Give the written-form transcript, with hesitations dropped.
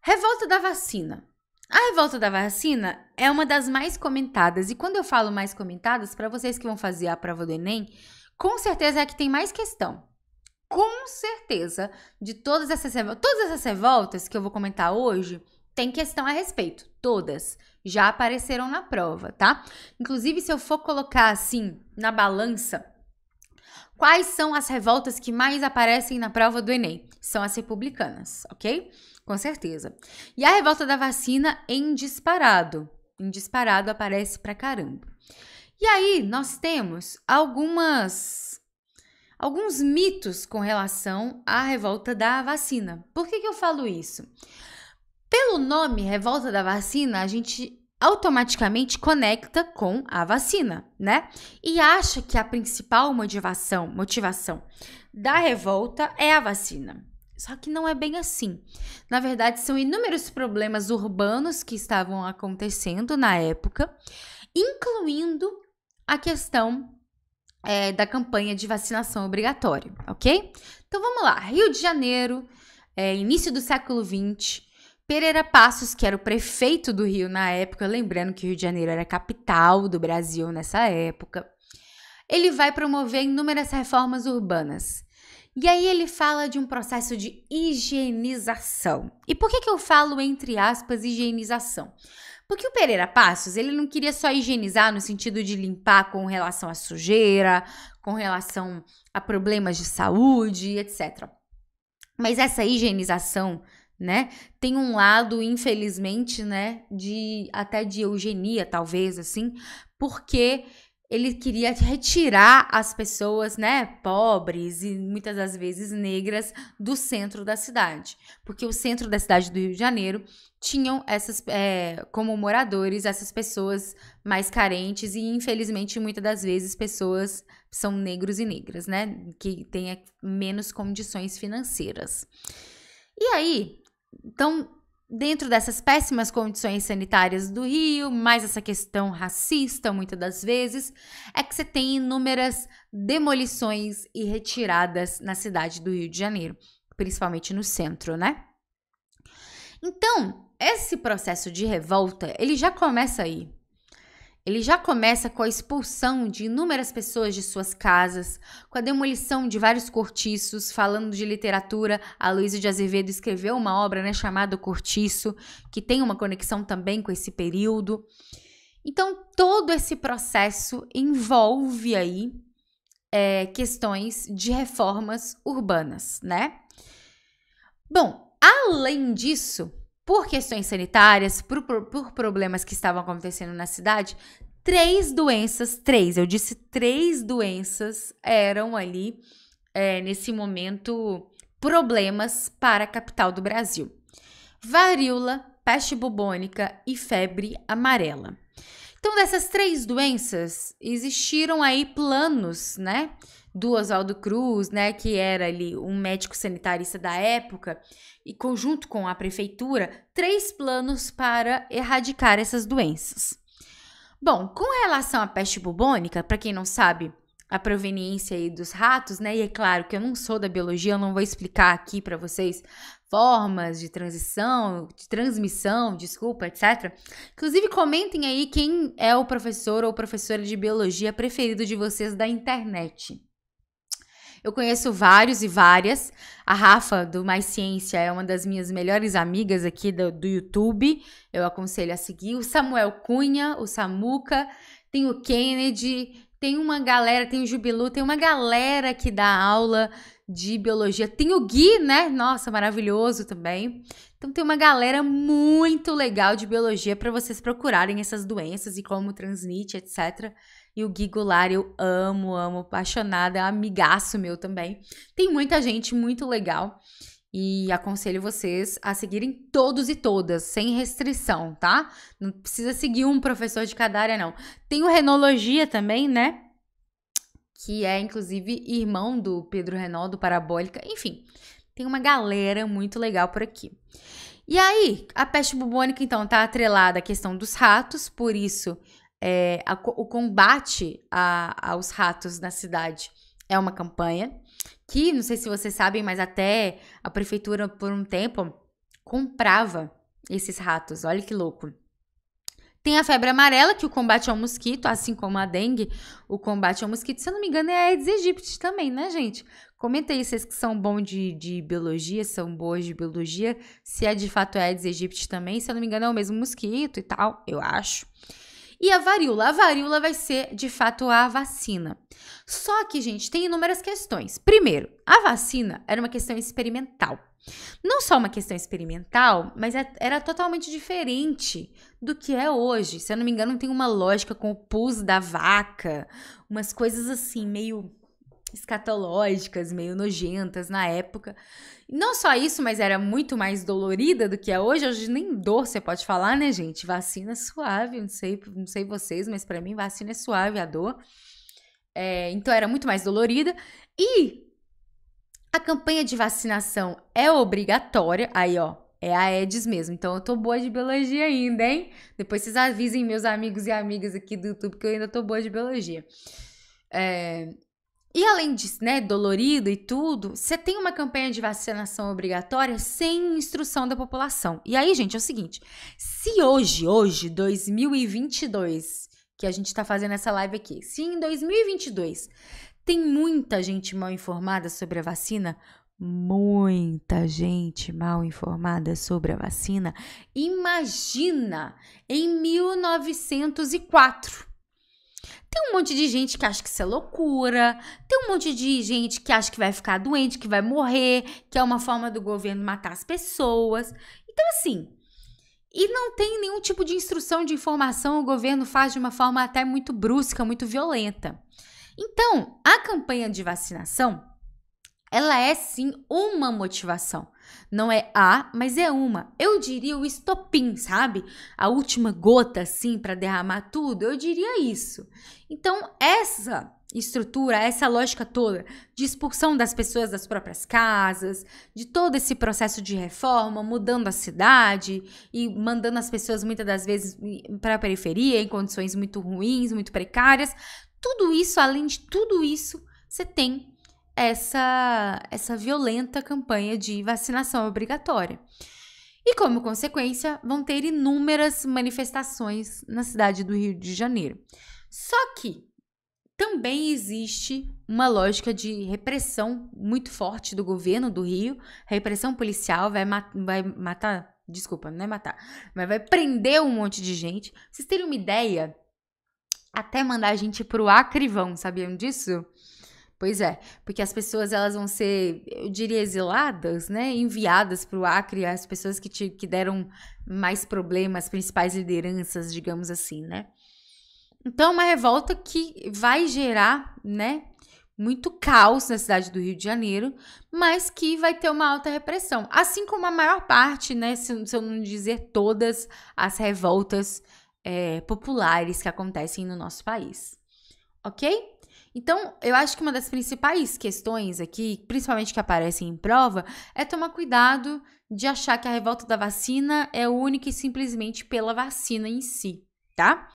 Revolta da vacina. A revolta da vacina é uma das mais comentadas. E quando eu falo mais comentadas, para vocês que vão fazer a prova do Enem, com certeza é a que tem mais questão. Com certeza, de todas essas revoltas que eu vou comentar hoje, tem questão a respeito. Todas já apareceram na prova, tá? Inclusive, se eu for colocar assim na balança, quais são as revoltas que mais aparecem na prova do Enem? São as republicanas, ok? Com certeza. E a revolta da vacina em disparado. Em disparado aparece pra caramba. E aí, nós temos alguns mitos com relação à revolta da vacina. Por que eu falo isso? Pelo nome revolta da vacina, a gente automaticamente conecta com a vacina, né? E acha que a principal motivação da revolta é a vacina. Só que não é bem assim. Na verdade, são inúmeros problemas urbanos que estavam acontecendo na época, incluindo a questão da campanha de vacinação obrigatória, ok? Então vamos lá. Rio de Janeiro, início do século XX, Pereira Passos, que era o prefeito do Rio na época, lembrando que o Rio de Janeiro era a capital do Brasil nessa época, ele vai promover inúmeras reformas urbanas. E aí ele fala de um processo de higienização. E por que eu falo, entre aspas, higienização? Porque o Pereira Passos, ele não queria só higienizar no sentido de limpar com relação à sujeira, com relação a problemas de saúde, etc. Mas essa higienização, né, tem um lado, infelizmente, né, até de eugenia, talvez, assim, porque ele queria retirar as pessoas, né, pobres e muitas das vezes negras do centro da cidade. Porque o centro da cidade do Rio de Janeiro tinham como moradores essas pessoas mais carentes e, infelizmente, muitas das vezes pessoas são negros e negras, né, que têm menos condições financeiras. E aí, então, dentro dessas péssimas condições sanitárias do Rio, mais essa questão racista, muitas das vezes, é que você tem inúmeras demolições e retiradas na cidade do Rio de Janeiro, principalmente no centro, né? Então, esse processo de revolta, ele já começa aí. Ele já começa com a expulsão de inúmeras pessoas de suas casas, com a demolição de vários cortiços. Falando de literatura, a Luísa de Azevedo escreveu uma obra, né, chamada O Cortiço, que tem uma conexão também com esse período. Então, todo esse processo envolve aí questões de reformas urbanas, né? Bom, além disso, por questões sanitárias, por problemas que estavam acontecendo na cidade, três doenças eram ali, nesse momento, problemas para a capital do Brasil. Varíola, peste bubônica e febre amarela. Então, dessas três doenças, existiram aí planos, né, do Oswaldo Cruz, né, que era ali um médico sanitarista da época, e conjunto com a prefeitura, 3 planos para erradicar essas doenças. Bom, com relação à peste bubônica, para quem não sabe a proveniência aí dos ratos, né, e é claro que eu não sou da biologia, eu não vou explicar aqui para vocês formas de transmissão, etc. Inclusive, comentem aí quem é o professor ou professora de biologia preferido de vocês da internet. Eu conheço vários e várias. A Rafa, do Mais Ciência, é uma das minhas melhores amigas aqui do YouTube. Eu aconselho a seguir. O Samuel Cunha, o Samuca, tem o Kennedy, tem uma galera, tem o Jubilu, tem uma galera que dá aula de biologia. Tem o Gui, né? Nossa, maravilhoso também. Então tem uma galera muito legal de biologia para vocês procurarem essas doenças e como transmite, etc. E o Gui Goulart eu amo, apaixonada, é um amigaço meu também. Tem muita gente muito legal e aconselho vocês a seguirem todos e todas, sem restrição, tá? Não precisa seguir um professor de cada área, não. Tem o Renologia também, né? Que é, inclusive, irmão do Pedro Renol, do Parabólica. Enfim, tem uma galera muito legal por aqui. E aí, a peste bubônica, então, tá atrelada à questão dos ratos, por isso o combate aos ratos na cidade é uma campanha que, não sei se vocês sabem, mas até a prefeitura, por um tempo, comprava esses ratos. Olha que louco. Tem a febre amarela, que o combate ao mosquito, assim como a dengue, o combate ao mosquito, se eu não me engano, é a Aedes aegypti também, né, gente? Comenta aí, vocês que são bons de biologia, são boas de biologia, se é de fato a Aedes aegypti também, se eu não me engano, é o mesmo mosquito e tal, eu acho. E a varíola vai ser, de fato, a vacina. Só que, gente, tem inúmeras questões. Primeiro, a vacina era uma questão experimental. Não só uma questão experimental, mas era totalmente diferente do que é hoje. Se eu não me engano, tem uma lógica com o pus da vaca, umas coisas assim, meio escatológicas, meio nojentas na época. Não só isso, mas era muito mais dolorida do que é hoje. Hoje nem dor você pode falar, né, gente? Vacina é suave, não sei vocês, mas pra mim vacina é suave a dor. Então era muito mais dolorida. E a campanha de vacinação é obrigatória. Aí, ó, é a Aedes mesmo. Então eu tô boa de biologia ainda, hein? Depois vocês avisem meus amigos e amigas aqui do YouTube que eu ainda tô boa de biologia. E além disso, né, dolorido e tudo, você tem uma campanha de vacinação obrigatória sem instrução da população. E aí, gente, é o seguinte, se hoje, 2022, que a gente tá fazendo essa live aqui, se em 2022 tem muita gente mal informada sobre a vacina, muita gente mal informada sobre a vacina, imagina em 1904. Tem um monte de gente que acha que isso é loucura, tem um monte de gente que acha que vai ficar doente, que vai morrer, que é uma forma do governo matar as pessoas. Então, assim, e não tem nenhum tipo de instrução de informação, o governo faz de uma forma até muito brusca, muito violenta. Então, a campanha de vacinação, ela é sim uma motivação. Não é a, mas é uma. Eu diria o estopim, sabe? A última gota, assim, para derramar tudo. Eu diria isso. Então, essa estrutura, essa lógica toda de expulsão das pessoas das próprias casas, de todo esse processo de reforma, mudando a cidade e mandando as pessoas, muitas das vezes, para a periferia, em condições muito ruins, muito precárias. Tudo isso, além de tudo isso, você tem essa violenta campanha de vacinação obrigatória. E, como consequência, vão ter inúmeras manifestações na cidade do Rio de Janeiro. Só que também existe uma lógica de repressão muito forte do governo do Rio. A repressão policial vai matar, desculpa, não é matar, mas vai prender um monte de gente. Pra vocês terem uma ideia, até mandar a gente pro Acre vão, sabiam disso? Pois é, porque as pessoas elas vão ser, eu diria, exiladas, né? Enviadas para o Acre, as pessoas que deram mais problemas, as principais lideranças, digamos assim, né? Então, é uma revolta que vai gerar, né, muito caos na cidade do Rio de Janeiro, mas que vai ter uma alta repressão. Assim como a maior parte, né, se eu não dizer todas as revoltas populares que acontecem no nosso país. Ok? Então, eu acho que uma das principais questões aqui, principalmente que aparecem em prova, é tomar cuidado de achar que a revolta da vacina é única e simplesmente pela vacina em si, tá?